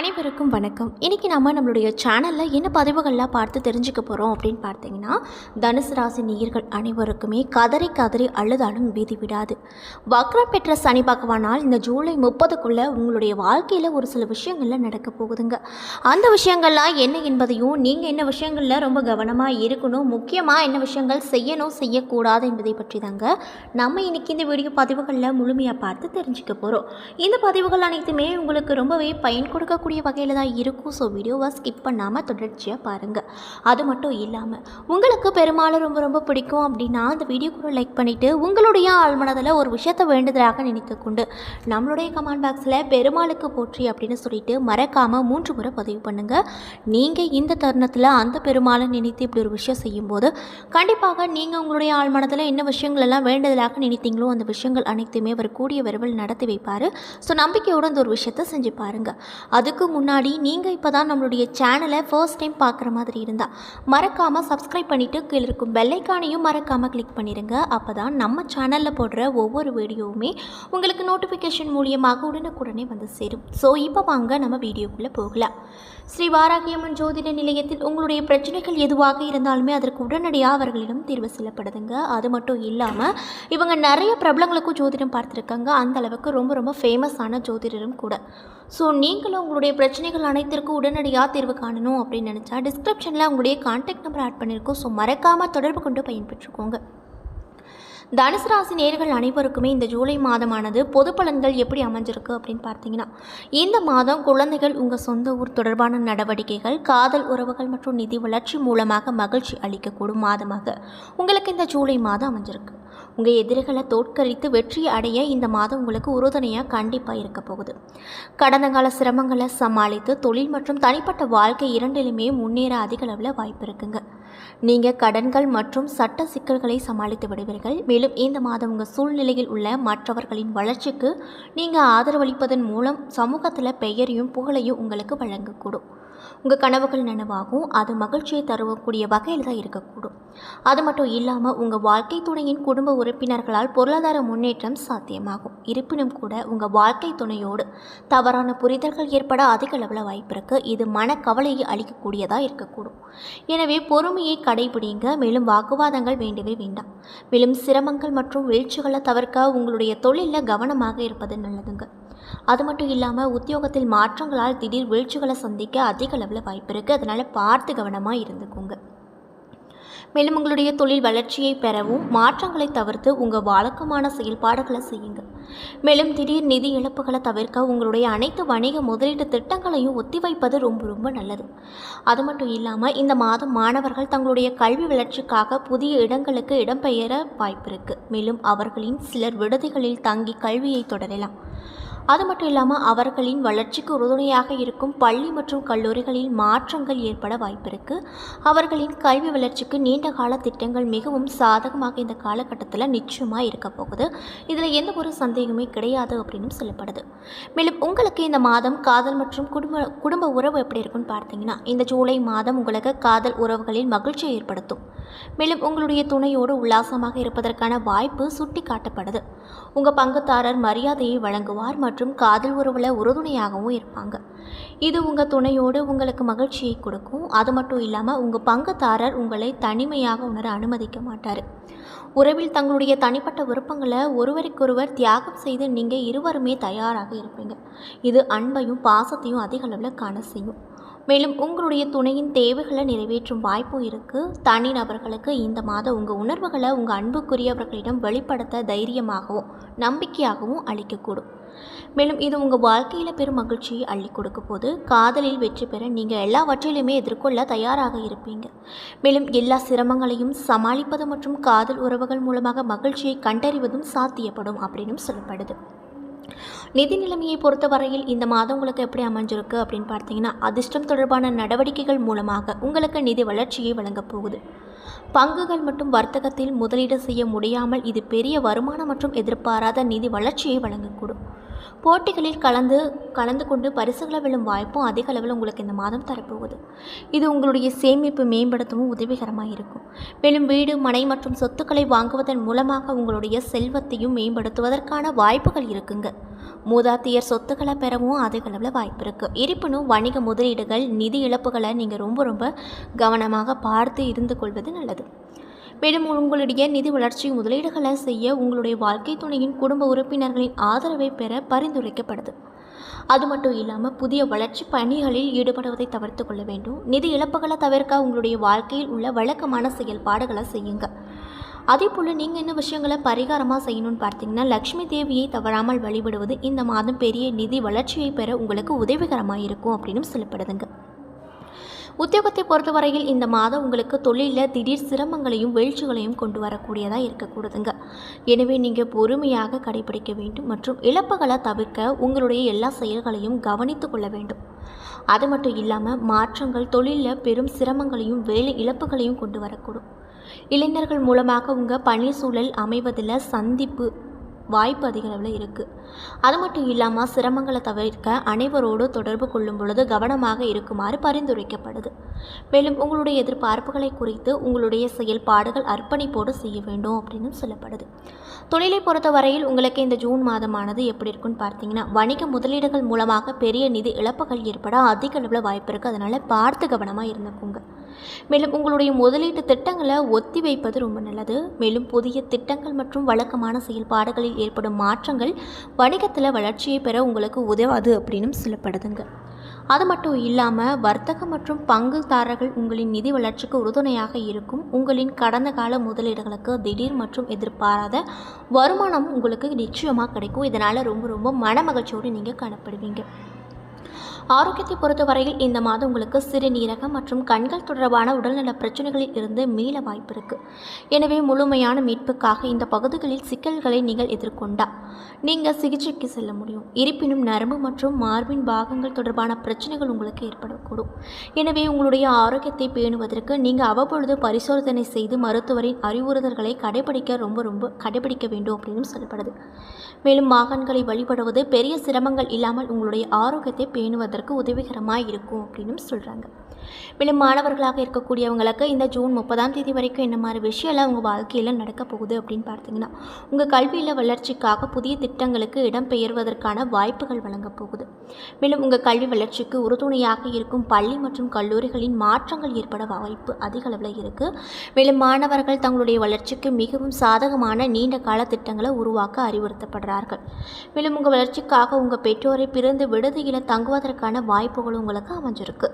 அனைவருக்கும் வணக்கம். இன்றைக்கி நம்மளுடைய சேனலில் என்ன பதிவுகள்லாம் பார்த்து தெரிஞ்சுக்க போகிறோம் அப்படின்னு பார்த்தீங்கன்னா, தனுசு ராசி நேயர்கள் அனைவருக்குமே கதறி கதறி அழுதாலும் பீதி விடாது. வக்ரம் பெற்ற சனி பகவானால் இந்த ஜூலை 30க்குள்ளே உங்களுடைய வாழ்க்கையில் ஒரு சில விஷயங்கள்லாம் நடக்க போகுதுங்க. அந்த விஷயங்கள்லாம் என்ன என்பதையும், நீங்கள் என்ன விஷயங்களில் ரொம்ப கவனமாக இருக்கணும், முக்கியமாக என்ன விஷயங்கள் செய்யணும் செய்யக்கூடாது என்பதை பற்றி தாங்க நம்ம இன்றைக்கி இந்த வீடியோ பதிவுகளில் முழுமையாக பார்த்து தெரிஞ்சுக்க போகிறோம். இந்த பதிவுகள் அனைத்துமே உங்களுக்கு ரொம்பவே பயன் கொடுக்க வகையில் தான் இருக்கும். ஸோ வீடியோவை ஸ்கிப் பண்ணாமல் தொடர்ச்சியாக பாருங்கள். அது மட்டும் இல்லாமல் உங்களுக்கு பெரும்பாலும் ரொம்ப ரொம்ப பிடிக்கும் அப்படின்னா அந்த வீடியோ கூட லைக் பண்ணிவிட்டு உங்களுடைய ஆழ்மனதில் ஒரு விஷயத்தை வேண்டுதலாக நினைத்து கொண்டு நம்மளுடைய கமெண்ட் பாக்ஸில் பெருமாளுக்கு போற்றி அப்படின்னு சொல்லிட்டு மறக்காமல் 3 முறை பதிவு பண்ணுங்கள். நீங்கள் இந்த தருணத்தில் அந்த பெருமாளை நினைத்து இப்படி ஒரு விஷயம் செய்யும்போது கண்டிப்பாக நீங்கள் உங்களுடைய ஆழ்மனதில் என்ன விஷயங்கள் எல்லாம் வேண்டுதலாக நினைத்தீங்களோ அந்த விஷயங்கள் அனைத்துமே அவர் கூடிய விரைவில் நடத்தி வைப்பார். ஸோ நம்பிக்கையோடு அந்த ஒரு விஷயத்தை செஞ்சு பாருங்கள். அதுக்கு முன்னாடி நீங்கள் இப்போ தான் நம்மளுடைய சேனலை ஃபர்ஸ்ட் டைம் பார்க்குற மாதிரி இருந்தால் மறக்காமல் சப்ஸ்கிரைப் பண்ணிவிட்டு கீழே இருக்கும் பெல்லைக்கானையும் மறக்காமல் கிளிக் பண்ணிடுங்க. அப்போ தான் நம்ம சேனலில் போடுற ஒவ்வொரு வீடியோவுமே உங்களுக்கு நோட்டிஃபிகேஷன் மூலியமாக உடனுக்குடனே வந்து சேரும். ஸோ இப்போ வாங்க நம்ம வீடியோக்குள்ளே போகலாம். ஸ்ரீ வாராகியம்மன் ஜோதிட நிலையத்தில் உங்களுடைய பிரச்சனைகள் எதுவாக இருந்தாலுமே அதற்கு உடனடியாக அவர்களிடம் தீர்வு செல்லப்படுதுங்க. அது மட்டும் இல்லாமல் இவங்க நிறைய பிரபலங்களுக்கும் ஜோதிடம் பார்த்துருக்காங்க. அந்த அளவுக்கு ரொம்ப ரொம்ப ஃபேமஸான ஜோதிடரும் கூட. ஸோ நீங்களும் உங்களுடைய பிரச்சனைகள் அனைத்திற்கும் உடனடியாக தீர்வு காணணும் அப்படின்னு நினச்சா டிஸ்கிரிப்ஷனில் உங்களுடைய கான்டாக்ட் நம்பர் ஆட் பண்ணியிருக்கோம். ஸோ மறக்காமல் தொடர்பு கொண்டு பயன்பெற்றுக்கோங்க. தனுசு ராசி நேயர்கள் அனைவருக்குமே இந்த ஜூலை மாதமானது பொது பலன்கள் எப்படி அமைஞ்சிருக்கு அப்படின்னு பார்த்தீங்கன்னா, இந்த மாதம் குழந்தைகள் உங்கள் சொந்த ஊர் தொடர்பான நடவடிக்கைகள், காதல் உறவுகள் மற்றும் நிதி வளர்ச்சி மூலமாக மகிழ்ச்சி அளிக்கக்கூடும் மாதமாக உங்களுக்கு இந்த ஜூலை மாதம் அமைஞ்சிருக்கு. உங்கள் எதிரிகளை தோற்கடித்து வெற்றி அடைய இந்த மாதம் உங்களுக்கு உறுதுணையாக கண்டிப்பாக இருக்க போகுது. கடந்த கால சிரமங்களை சமாளித்து தொழில் மற்றும் தனிப்பட்ட வாழ்க்கை இரண்டிலுமே முன்னேற அதிக அளவில் வாய்ப்பு இருக்குங்க. நீங்கள் கடன்கள் மற்றும் சட்ட சிக்கல்களை சமாளித்து விடுவீர்கள். மேலும் இந்த மாதம் உங்கள் சூழ்நிலையில் உள்ள மற்றவர்களின் வளர்ச்சிக்கு நீங்கள் ஆதரவளிப்பதன் மூலம் சமூகத்தில் பெயரையும் புகழையும் உங்களுக்கு வழங்கக்கூடும். உங்கள் கனவுகள் நனவாகும். அது மகிழ்ச்சியை தரக்கூடிய வகையில் தான் இருக்கக்கூடும். அது மட்டும் இல்லாமல் உங்கள் வாழ்க்கை துணையின் குடும்ப உறுப்பினர்களால் பொருளாதார முன்னேற்றம் சாத்தியமாகும். இருப்பினும் கூட உங்கள் வாழ்க்கை துணையோடு தவறான புரிதல்கள் ஏற்பட அதிக அளவில் வாய்ப்பு இருக்குது. இது மனக்கவலையை அளிக்கக்கூடியதாக இருக்கக்கூடும். எனவே பொறுமையை கடைபிடிங்க. மேலும் வாக்குவாதங்கள் வேண்டவே வேண்டாம். மேலும் சிரமங்கள் மற்றும் வீழ்ச்சிகளை தவிர்க்க உங்களுடைய தொழிலில் கவனமாக இருப்பது நல்லதுங்க. அது மட்டும் இல்லாமல் உத்தியோகத்தில் மாற்றங்களால் திடீர் வீழ்ச்சிகளை சந்திக்க அதிக அளவில் வாய்ப்பு இருக்குது. அதனால் பார்த்து கவனமாக இருந்துக்கோங்க. மேலும் உங்களுடைய தொழில் வளர்ச்சியை பெறவும் மாற்றங்களை தவிர்த்து உங்கள் வழக்கமான செயல்பாடுகளை செய்யுங்க. மேலும் திடீர் நிதி இழப்புகளை தவிர்க்க உங்களுடைய அனைத்து வணிக முதலீட்டு திட்டங்களையும் ஒத்திவைப்பது ரொம்ப ரொம்ப நல்லது. அது மட்டும் இல்லாமல் இந்த மாதம் மாணவர்கள் தங்களுடைய கல்வி வளர்ச்சிக்காக புதிய இடங்களுக்கு இடம்பெயர வாய்ப்பு இருக்குது. மேலும் அவர்களின் சிலர் விடுதிகளில் தங்கி கல்வியை தொடரலாம். அது மட்டும் இல்லாமல் அவர்களின் வளர்ச்சிக்கு உறுதுணையாக இருக்கும் பள்ளி மற்றும் கல்லூரிகளில் மாற்றங்கள் ஏற்பட வாய்ப்பு இருக்குது. அவர்களின் கல்வி வளர்ச்சிக்கு நீண்ட கால திட்டங்கள் மிகவும் சாதகமாக இந்த காலகட்டத்தில் நிச்சயமாக இருக்க போகுது. இதில் எந்த ஒரு சந்தேகமே கிடையாது அப்படின்னு சொல்லப்படுது. மேலும் உங்களுக்கு இந்த மாதம் காதல் மற்றும் குடும்ப உறவு எப்படி இருக்குன்னு பார்த்தீங்கன்னா, இந்த ஜூலை மாதம் உங்களுக்கு காதல் உறவுகளில் மகிழ்ச்சியை ஏற்படுத்தும். மேலும் உங்களுடைய துணையோடு உல்லாசமாக இருப்பதற்கான வாய்ப்பு சுட்டி காட்டப்படுது. உங்கள் பங்குதாரர் மரியாதையை வழங்குவார் மற்றும் காதல் உறவில் உறுதுணையாகவும் இருப்பாங்க. இது உங்கள் துணையோடு உங்களுக்கு மகிழ்ச்சியை கொடுக்கும். அது மட்டும் இல்லாமல் உங்கள் பங்குதாரர் உங்களை தனிமையாக உணர அனுமதிக்க மாட்டார். உறவில் தங்களுடைய தனிப்பட்ட விருப்பங்களை ஒருவருக்கொருவர் தியாகம் செய்து நீங்கள் இருவருமே தயாராக இருப்பீங்க. இது அன்பையும் பாசத்தையும் அதிக அளவில் காண செய்யும். மேலும் உங்களுடைய துணையின் தேவைகளை நிறைவேற்றும் வாய்ப்பும் இருக்குது. தனி நபர்களுக்கு இந்த மாதம் உங்கள் உணர்வுகளை உங்கள் அன்புக்குரியவர்களிடம் வெளிப்படுத்த தைரியமாகவும் நம்பிக்கையாகவும் அளிக்கக்கூடும். மேலும் இது உங்கள் வாழ்க்கையில் பெரும் மகிழ்ச்சியை அள்ளி கொடுக்க போது காதலில் வெற்றி பெற நீங்கள் எல்லாவற்றிலுமே எதிர்கொள்ள தயாராக இருப்பீங்க. மேலும் எல்லா சிரமங்களையும் சமாளிப்பது மற்றும் காதல் உறவுகள் மூலமாக மகிழ்ச்சியை கண்டறிவதும் சாத்தியப்படும் அப்படின்னு சொல்லப்படுது. நிதி நிலைமையை பொறுத்தவரையில் இந்த மாதம் உங்களுக்கு எப்படி அமைஞ்சிருக்கு அப்படின்னு பார்த்தீங்கன்னா, அதிர்ஷ்டம் தொடர்பான நடவடிக்கைகள் மூலமாக உங்களுக்கு நிதி வளர்ச்சியை வழங்கப் போகுது. பங்குகள் மற்றும் வர்த்தகத்தில் முதலீடு செய்ய முடியாமல் இது பெரிய வருமானம் மற்றும் எதிர்பாராத நிதி வளர்ச்சியை வழங்கக்கூடும். போட்டிகளில் கலந்து கொண்டு பரிசுகளை வெல்லும் வாய்ப்பும் அதிக அளவில் உங்களுக்கு இந்த மாதம் தரப்போகுது. இது உங்களுடைய சேமிப்பு மேம்படுத்தவும் உதவிகரமாக இருக்கும். மேலும் வீடு, மனை மற்றும் சொத்துக்களை வாங்குவதன் மூலமாக உங்களுடைய செல்வத்தையும் மேம்படுத்துவதற்கான வாய்ப்புகள் இருக்குங்க. மூதாதையர் சொத்துக்களை பெறவும் அதிக அளவில் வாய்ப்பு இருக்குது. இருப்பினும் வணிக முதலீடுகள், நிதி இழப்புகளை நீங்கள் ரொம்ப கவனமாக பார்த்து இருந்து கொள்வது நல்லது. மேலும் உங்களுடைய நிதி வளர்ச்சி முதலீடுகளை செய்ய உங்களுடைய வாழ்க்கை துணையின் குடும்ப உறுப்பினர்களின் ஆதரவை பெற பரிந்துரைக்கப்படுது. அது மட்டும் இல்லாமல் புதிய வளர்ச்சி பணிகளில் ஈடுபடுவதை தவிர்த்து கொள்ள வேண்டும். நிதி இழப்புகளை தவிர்க்க உங்களுடைய வாழ்க்கையில் உள்ள வழக்கமான செயல்பாடுகளை செய்யுங்க. அதே போல் நீங்கள் என்ன விஷயங்களை பரிகாரமாக செய்யணும்னு பார்த்தீங்கன்னா, லக்ஷ்மி தேவியை தவறாமல் வழிபடுவது இந்த மாதம் பெரிய நிதி வளர்ச்சியை பெற உங்களுக்கு உதவிகரமாக இருக்கும் அப்படின்னு சொல்லப்படுதுங்க. உத்தியோகத்தை பொறுத்தவரையில் இந்த மாதம் உங்களுக்கு தொழிலில் திடீர் சிரமங்களையும் வீழ்ச்சிகளையும் கொண்டு வரக்கூடியதாக இருக்கக்கூடாதுங்க. எனவே நீங்கள் பொறுமையாக கடைபிடிக்க வேண்டும் மற்றும் இழப்புகளை தவிர்க்க உங்களுடைய எல்லா செயல்களையும் கவனித்து கொள்ள வேண்டும். அது மட்டும் இல்லாமல் மாற்றங்கள் தொழிலில் பெரும் சிரமங்களையும் வேலை இழப்புகளையும் கொண்டு வரக்கூடும். இளைஞர்கள் மூலமாக உங்கள் பணி சூழல் அமைவதில் சந்திப்பு வாய்ப்பு அதிக அளவில் இருக்குது. அது மட்டும் இல்லாமல் சிரமங்களை தவிர்க்க அனைவரோடு தொடர்பு கொள்ளும் பொழுது கவனமாக இருக்குமாறு பரிந்துரைக்கப்படுது. மேலும் உங்களுடைய எதிர்பார்ப்புகளை குறித்து உங்களுடைய செயல்பாடுகள் அர்ப்பணிப்போடு செய்ய வேண்டும் அப்படின்னு சொல்லப்படுது. தொழிலை பொறுத்தவரையில் உங்களுக்கு இந்த ஜூன் மாதமானது எப்படி இருக்குன்னு பார்த்தீங்கன்னா, வணிக முதலீடுகள் மூலமாக பெரிய நிதி இழப்புகள் ஏற்பட அதிக அளவில் வாய்ப்பு இருக்குது. அதனால் பார்த்து கவனமாக இருந்துக்குங்க. மேலும் உங்களுடைய முதலீட்டு திட்டங்களை ஒத்தி வைப்பது ரொம்ப நல்லது. மேலும் புதிய திட்டங்கள் மற்றும் வழக்கமான செயல்பாடுகளில் ஏற்படும் மாற்றங்கள் வணிகத்தில் வளர்ச்சியை பெற உங்களுக்கு உதவாது அப்படின்னு சொல்லப்படுதுங்க. அது மட்டும் இல்லாமல் வர்த்தகம் மற்றும் பங்குதாரர்கள் உங்களின் நிதி வளர்ச்சிக்கு உறுதுணையாக இருக்கும். உங்களின் கடந்த கால முதலீடுகளுக்கு திடீர் மற்றும் எதிர்பாராத வருமானம் உங்களுக்கு நிச்சயமாக கிடைக்கும். இதனால் ரொம்ப மனமகிழ்ச்சியோடு நீங்கள் காணப்படுவீங்க. ஆரோக்கியத்தை பொறுத்தவரையில் இந்த மாதம் உங்களுக்கு சிறுநீரகம் மற்றும் கண்கள் தொடர்பான உடல்நல பிரச்சனைகளில் இருந்து மீள வாய்ப்பு இருக்குது. எனவே முழுமையான மீட்புக்காக இந்த பகுதிகளில் சிக்கல்களை நீங்கள் எதிர்கொண்டால் நீங்கள் சிகிச்சைக்கு செல்ல முடியும். இருப்பினும் நரம்பு மற்றும் மார்பின் பாகங்கள் தொடர்பான பிரச்சனைகள் உங்களுக்கு ஏற்படக்கூடும். எனவே உங்களுடைய ஆரோக்கியத்தை பேணுவதற்கு நீங்கள் அவ்வப்பொழுது பரிசோதனை செய்து மருத்துவரின் அறிவுறுத்தல்களை கடைபிடிக்க வேண்டும் அப்படின்னு சொல்லப்படுது. மேலும் மகான்களை வழிபடுவது பெரிய சிரமங்கள் இல்லாமல் உங்களுடைய ஆரோக்கியத்தை பேணுவதற்கு உதவிகரமாக இருக்கும் அப்படின்னு சொல்கிறாங்க. மேலும் மாணவர்களாக இருக்கக்கூடியவங்களுக்கு இந்த ஜூன் 30ஆம் தேதி வரைக்கும் என்ன மாதிரி விஷயம்லாம் உங்கள் வாழ்க்கையில் நடக்க போகுது அப்படின்னு பார்த்தீங்கன்னா, உங்கள் கல்வியில் வளர்ச்சிக்காக புதிய திட்டங்களுக்கு இடம்பெயர்வதற்கான வாய்ப்புகள் வழங்க போகுது. மேலும் உங்கள் கல்வி வளர்ச்சிக்கு உறுதுணையாக இருக்கும் பள்ளி மற்றும் கல்லூரிகளின் மாற்றங்கள் ஏற்பட வாய்ப்பு அதிக அளவில் இருக்குது. மேலும் மாணவர்கள் தங்களுடைய வளர்ச்சிக்கு மிகவும் சாதகமான நீண்ட கால திட்டங்களை உருவாக்க அறிவுறுத்தப்படுறார்கள். மேலும் உங்கள் வளர்ச்சிக்காக உங்கள் பெற்றோரை பிறந்து விடுதியில் தங்குவதற்கான வாய்ப்புகள் உங்களுக்கு அமைஞ்சிருக்கு.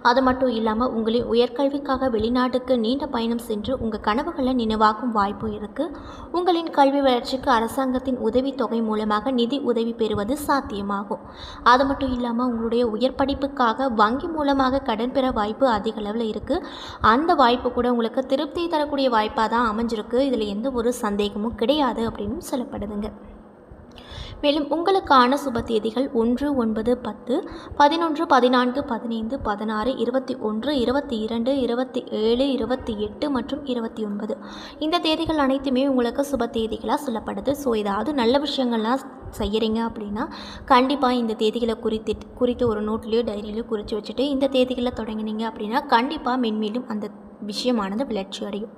அது மட்டும் இல்லாமல் உங்களின் உயர்கல்விக்காக வெளிநாட்டுக்கு நீண்ட பயணம் சென்று உங்கள் கனவுகளை நினைவாக்கும் வாய்ப்பு இருக்குது. உங்களின் கல்வி வளர்ச்சிக்கு அரசாங்கத்தின் உதவித்தொகை மூலமாக நிதி உதவி பெறுவது சாத்தியமாகும். அது மட்டும் இல்லாமல் உங்களுடைய உயர் படிப்புக்காக வங்கி மூலமாக கடன் பெற வாய்ப்பு அதிக அளவில் இருக்குது. அந்த வாய்ப்பு கூட உங்களுக்கு திருப்தி தரக்கூடிய வாய்ப்பாக தான் அமைஞ்சிருக்கு. இதில் எந்த ஒரு சந்தேகமும் கிடையாது அப்படின்னு சொல்லப்படுதுங்க. மேலும் உங்களுக்கான சுப தேதிகள் 1, 9, 10, 11, 14, 15, 16, 21, 22, 27, 28 மற்றும் 29. இந்த தேதிகள் அனைத்துமே உங்களுக்கு சுப தேதிகளாக சொல்லப்படுது. ஸோ ஏதாவது நல்ல விஷயங்கள்லாம் செய்கிறீங்க அப்படின்னா கண்டிப்பாக இந்த தேதிகளை குறித்து ஒரு நோட்லேயோ டைரியிலையோ குறித்து வச்சுட்டு இந்த தேதிகளில் தொடங்கினீங்க அப்படின்னா கண்டிப்பாக மென்மேலும் அந்த விஷயமானது வளர்ச்சி அடையும்.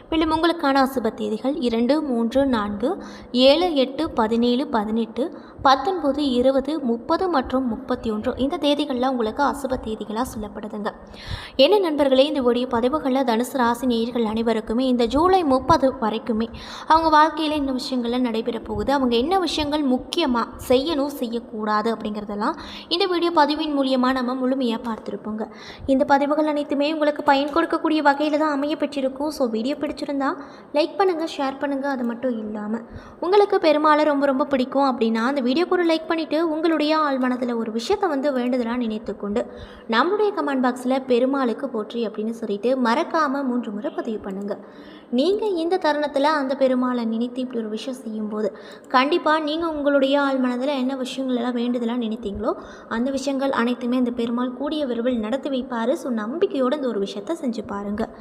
மேலும் உங்களுக்கான அசுப தேதிகள் 2, 3, 4, 7, 8, 17, 18, 19, 20, 30 மற்றும் 31. இந்த தேதிகளில் உங்களுக்கு அசுப தேதிகளாக சொல்லப்படுதுங்க. என்ன நண்பர்களே, இந்த வீடியோ பதிவுகளில் தனுசு ராசி நேயர்கள் அனைவருக்குமே இந்த ஜூலை 30 வரைக்குமே அவங்க வாழ்க்கையில் என்ன விஷயங்கள்லாம் நடைபெற போகுது, அவங்க என்ன விஷயங்கள் முக்கியமாக செய்யணும் செய்யக்கூடாது அப்படிங்கிறதெல்லாம் இந்த வீடியோ பதிவின் மூலியமாக நம்ம முழுமையாக பார்த்துருப்போங்க. இந்த பதிவுகள் அனைத்துமே உங்களுக்கு பயன் கொடுக்கக்கூடிய வகையில் தான் அமைய பெற்றிருக்கும். ஸோ வீடியோ பிடிச்சிருந்தா லைக் பண்ணுங்கள், ஷேர் பண்ணுங்கள். அது மட்டும் இல்லாமல் உங்களுக்கு பெருமாளை ரொம்ப பிடிக்கும் அப்படின்னா அந்த வீடியோக்கு ஒரு லைக் பண்ணிவிட்டு உங்களுடைய ஆழ்மனத்தில் ஒரு விஷயத்தை வேண்டுதலாக நினைத்துக்கொண்டு நம்மளுடைய கமெண்ட் பாக்ஸில் பெருமாளுக்கு போற்றி அப்படின்னு சொல்லிட்டு மறக்காமல் 3 முறை பதிவு பண்ணுங்கள். நீங்கள் இந்த தருணத்தில் அந்த பெருமாளை நினைத்து இப்படி ஒரு விஷயம் செய்யும்போது கண்டிப்பாக நீங்கள் உங்களுடைய ஆழ்மனதில் என்ன விஷயங்களெல்லாம் வேண்டுதலாக நினைத்தீங்களோ அந்த விஷயங்கள் அனைத்துமே இந்த பெருமாள் கூடிய விரைவில் நடத்தி வைப்பார். ஸோ நம்பிக்கையோடு இந்த ஒரு விஷயத்தை செஞ்சு பாருங்கள்.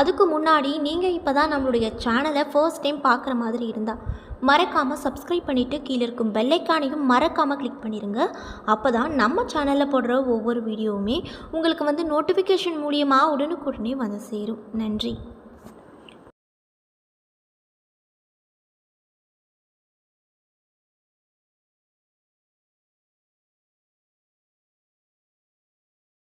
அதுக்கு முன்னாடி நீங்கள் இப்போ தான் நம்மளுடைய சேனலை ஃபர்ஸ்ட் டைம் பார்க்குற மாதிரி இருந்தால் மறக்காமல் சப்ஸ்கிரைப் பண்ணிவிட்டு கீழே இருக்கும் பெல்லைக்கானையும் மறக்காமல் கிளிக் பண்ணிடுங்க. அப்போ தான் நம்ம சேனலில் போடுற ஒவ்வொரு வீடியோவுமே உங்களுக்கு நோட்டிஃபிகேஷன் மூலியமாக உடனுக்குடனே வந்து சேரும். நன்றி.